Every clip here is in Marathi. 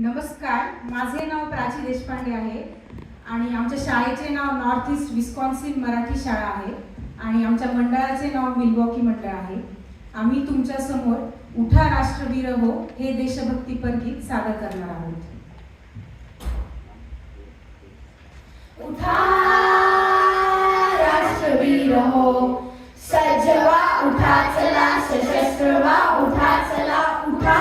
नमस्कार, माझे नाव प्राची देशपांडे आहे आणि आमच्या शाळेचे नाव नॉर्थ ईस्ट विस्कॉन्सिन मराठी शाळा आहे आणि आमच्या मंडळाचे नाव मिल्वॉकी मंडळ आहे. आम्ही तुमच्या समोर उठा राष्ट्रवीर हो हे देशभक्तीपर गीत सादर करणार आहोत. उठा राष्ट्रवीर हो, सज्ज व्हा, उठा चला, सशस्त्र व्हा, उठा चला, उठा.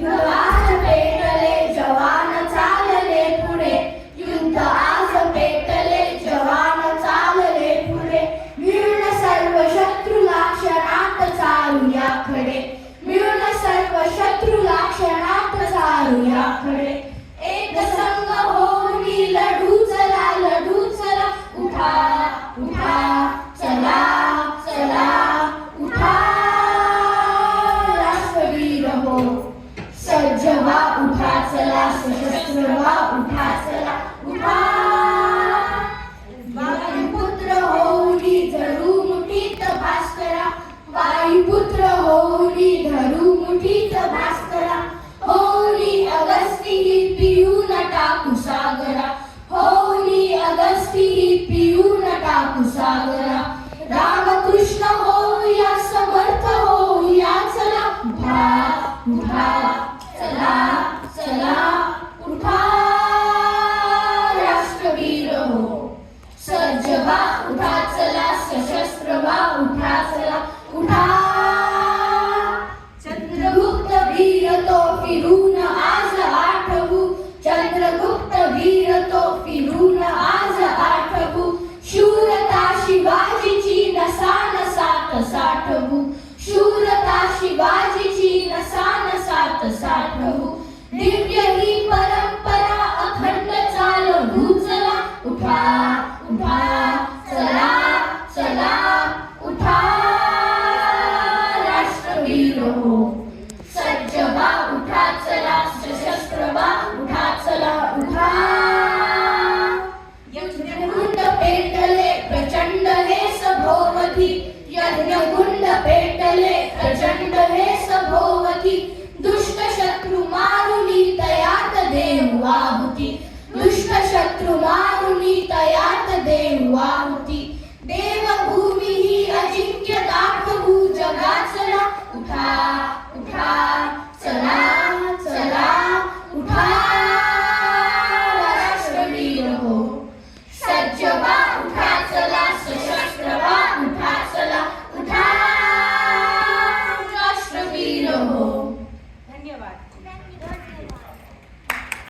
युद्ध पेटले, जवान चालले पुढे, युद्ध आज पेटले, जवान चालले पुढे. मिळून सर्व शत्रूला क्षणात चालूया खडे, मिळून सर्व शत्रूला क्षणात चालूया खडे. एक संघ होऊन लढू चला, लढू चला, उठा उठा चला चला, उठा राष्ट्रवीर हो, सज्ज व्हा, उठा चला, सशस्त्र व्हा, उठा चला, उठा. वायुपुत्र होऊनी धरू मुठीत भास्करा, वायुपुत्र होऊनी धरू मुठीत भास्करा. होऊनी अगस्ती पिऊन टाकू सागरा, होऊनी अगस्ती पिऊन टाकू सागरा. रामकृष्ण होऊया, समर्थ होऊया, चला उठा उठा चला चला, उठा राष्ट्रवीर हो, सज्ज व्हा, उठा चला, सशस्त्र व्हा, उठा चला, उठा. चंद्रगुप्त वीर तो फिरून आज आठवू, चंद्रगुप्त वीर तो फिरून आज आठवू. शूरता शिवाजीची नसा नसात साठवू, शूरता शिवाजीची नसा नसात साठवू. दिव्य ही परंपरा अखंड चालवू, चला उठा उठा चला चला, उठा राष्ट्रवीर हो, सज्ज व्हा, उठा चला, सशस्त्र व्हा, उठा चला, उठा. यज्ञकुंड पेटले प्रचंड हे सभोवती, यज्ञकुंड पेटले प्रचंड हे सभोवती. दुष्ट शत्रू मारुनी तयात देऊ आहुती, दुष्ट शत्रू मारुनी तयात देऊ आहुती. देवभूमी ही अजिंक्य दाखवू जगा, चला उठा उठा चला चला, उठा राष्ट्रवीर हो, सज्ज व्हा, उठा चला, सशस्त्र व्हा, उठा चला, उठा राष्ट्रवीर हो. धन्यवाद.